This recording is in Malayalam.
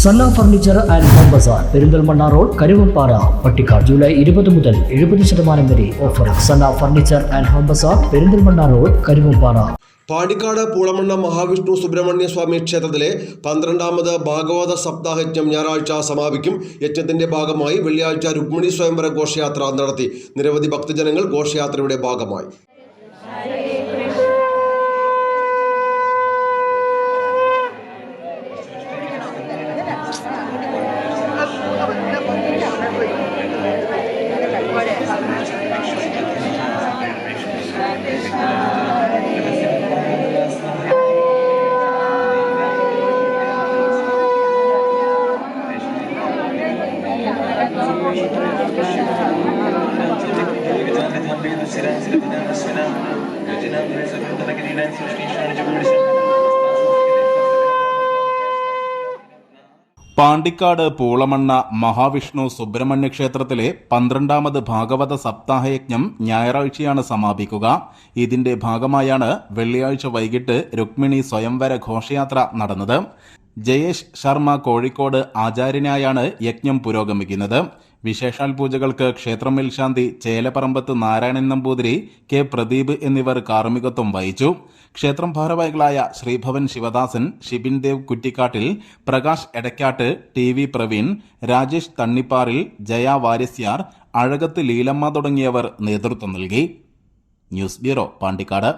Sanna furniture and home bazaar Perinthalmanna road Karuvappara Pattikkad July 20 മുതൽ 70% വരെ offer. Sanna furniture and home bazaar Perinthalmanna road Karuvappara. Pandikkad Poolamanna Mahavishnu Subrahmanya Swami ക്ഷേത്രത്തിലെ 12ാമത് ഭാഗവത സപ്താഹയജ്ഞം ഞായറാഴ്ച സമാപിക്കും. യജ്ഞത്തിന്റെ ഭാഗമായി വെള്ളിയാഴ്ച രുക്മിണി സ്വയംവര ഘോഷയാത്ര നടത്തി. നിരവധി ഭക്തജനങ്ങൾ ഘോഷയാത്രയുടെ ഭാഗമായി. പാണ്ടിക്കാട് പൂളമണ്ണ മഹാവിഷ്ണു സുബ്രഹ്മണ്യ ക്ഷേത്രത്തിലെ 12ാമത് ഭാഗവത സപ്താഹയജ്ഞം ഞായറാഴ്ചയാണ് സമാപിക്കുക. ഇതിന്റെ ഭാഗമായാണ് വെള്ളിയാഴ്ച വൈകിട്ട് രുക്മിണി സ്വയംവര ഘോഷയാത്ര നടന്നത്. ജയേഷ് ശർമ്മ കോഴിക്കോട് ആചാര്യനായാണ് യജ്ഞം പുരോഗമിക്കുന്നത്. വിശേഷാൽ പൂജകൾക്ക് ക്ഷേത്രം മേൽശാന്തി ചേലപ്പറമ്പത്ത് നാരായണൻ നമ്പൂതിരി, കെ പ്രദീപ് എന്നിവർ കാർമ്മികത്വം വഹിച്ചു. ക്ഷേത്രം ഭാരവാഹികളായ ശ്രീഭവൻ ശിവദാസൻ, ഷിബിൻ ദേവ് കുറ്റിക്കാട്ടിൽ, പ്രകാശ് എടക്കാട്ട്, TV പ്രവീൺ, രാജേഷ് തണ്ണിപ്പാറിൽ, ജയ വാര്യസ്യാർ, അഴകത്ത് ലീലമ്മ തുടങ്ങിയവർ നേതൃത്വം നൽകി. News bureau, Pandikkad.